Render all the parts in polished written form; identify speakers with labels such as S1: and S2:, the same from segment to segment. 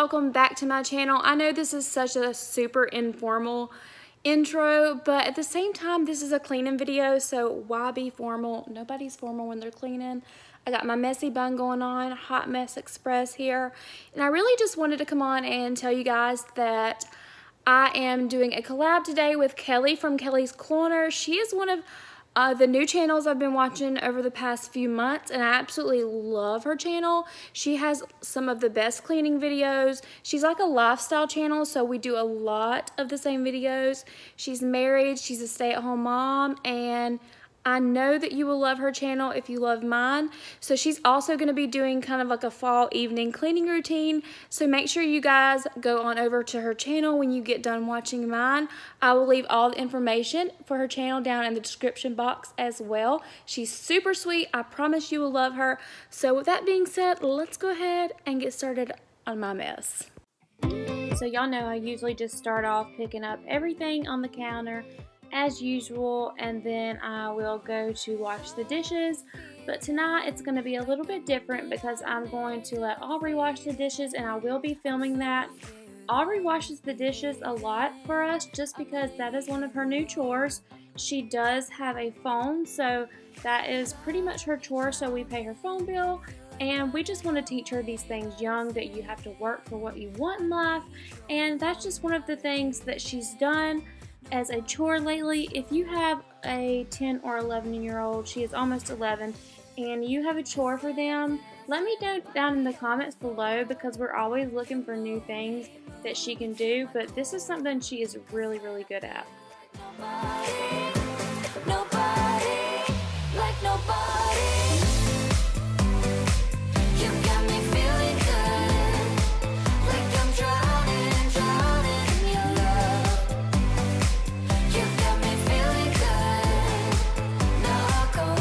S1: welcome back to my channel. I know this is such a super informal intro, but at the same time this is a cleaning video, so why be formal? Nobody's formal when they're cleaning. I got my messy bun going on, Hot Mess Express here, and I really just wanted to come on and tell you guys that I am doing a collab today with Kelly from Kelly's Corner. She is one of the new channels I've been watching over the past few months, and I absolutely love her channel. She has some of the best cleaning videos. She's like a lifestyle channel, so we do a lot of the same videos. She's married, she's a stay-at-home mom, and I know that you will love her channel if you love mine. So she's also going to be doing kind of like a fall evening cleaning routine. So make sure you guys go on over to her channel when you get done watching mine. I will leave all the information for her channel down in the description box as well. She's super sweet. I promise you will love her. So with that being said, let's go ahead and get started on my mess. So y'all know I usually just start off picking up everything on the counter as usual, and then I will go to wash the dishes. But tonight it's going to be a little bit different because I'm going to let Aubrey wash the dishes, and I will be filming that. Aubrey washes the dishes a lot for us just because that is one of her new chores. She does have a phone, so that is pretty much her chore, so we pay her phone bill. And we just want to teach her these things young, that you have to work for what you want in life, and that's just one of the things that she's done as a chore lately. If you have a 10 or 11-year-old, she is almost 11, and you have a chore for them, let me know down in the comments below, because we're always looking for new things that she can do, but this is something she is really, really good at. Nobody like nobody. You got me feeling good, like I'm drowning, drowning in your love. You got me feeling good, knock on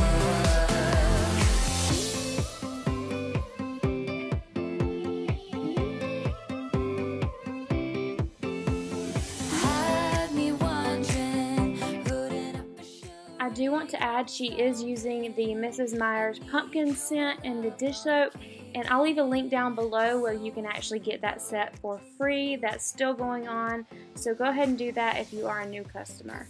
S1: I do want to add, she is using the Mrs. Meyer's pumpkin scent in the dish soap, and I'll leave a link down below where you can actually get that set for free. That's still going on, so go ahead and do that if you are a new customer.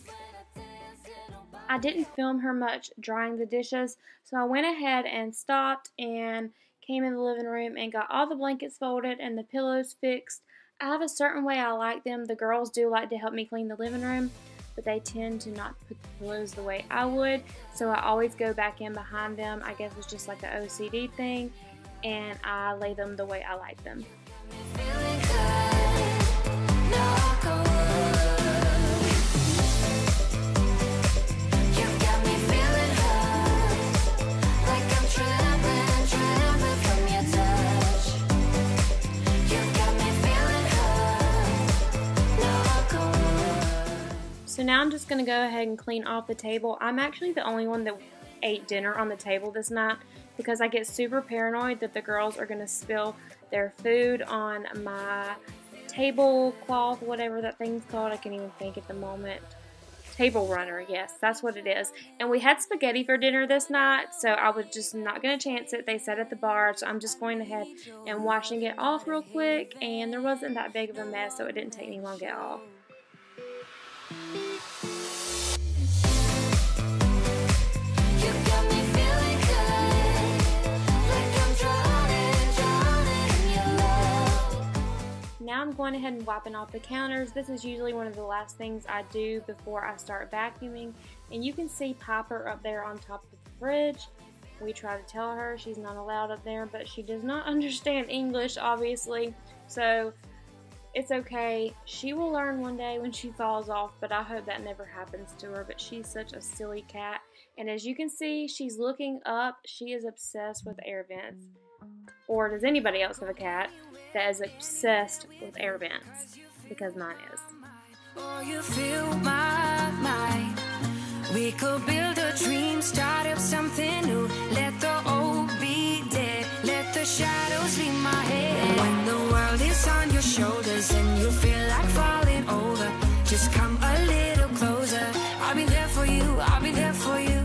S1: I didn't film her much drying the dishes, so I went ahead and stopped and came in the living room and got all the blankets folded and the pillows fixed. I have a certain way I like them. The girls do like to help me clean the living room, but they tend to not put the pillows the way I would, so I always go back in behind them. I guess it's just like an OCD thing, and I lay them the way I like them. So now I'm just going to go ahead and clean off the table. I'm actually the only one that ate dinner on the table this night because I get super paranoid that the girls are going to spill their food on my tablecloth, whatever that thing's called. I can't even think at the moment. Table runner, yes, that's what it is. And we had spaghetti for dinner this night, so I was just not going to chance it. They said at the bar, so I'm just going ahead and washing it off real quick, and there wasn't that big of a mess, so it didn't take me long to get off. Now I'm going ahead and wiping off the counters. This is usually one of the last things I do before I start vacuuming. And you can see Piper up there on top of the fridge. We try to tell her she's not allowed up there, but she does not understand English, obviously. So it's okay. She will learn one day when she falls off, but I hope that never happens to her. But she's such a silly cat. And as you can see, she's looking up. She is obsessed with air vents. Or does anybody else have a cat that is obsessed with air vents? Because mine is. Oh, you feel my mind. We could build a dream, start up something new. Let the old be dead. Let the shadows leave my head. When the world is on your shoulders and you feel like falling over, just come a little closer. I'll be there for you. I'll be there for you.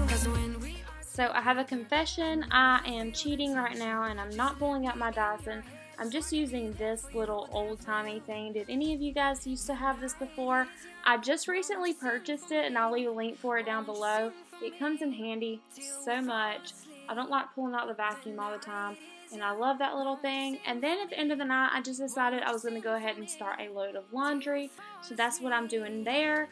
S1: So I have a confession. I am cheating right now, and I'm not pulling out my Dyson. I'm just using this little old-timey thing. Did any of you guys used to have this before? I just recently purchased it, and I'll leave a link for it down below. It comes in handy so much. I don't like pulling out the vacuum all the time, and I love that little thing. And then at the end of the night, I just decided I was going to go ahead and start a load of laundry, so that's what I'm doing there.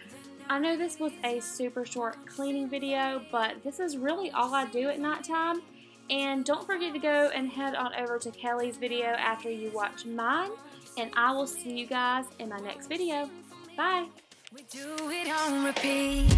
S1: I know this was a super short cleaning video, but this is really all I do at nighttime. And don't forget to go and head on over to Kelly's video after you watch mine, and I will see you guys in my next video. Bye!
S2: We do it on repeat.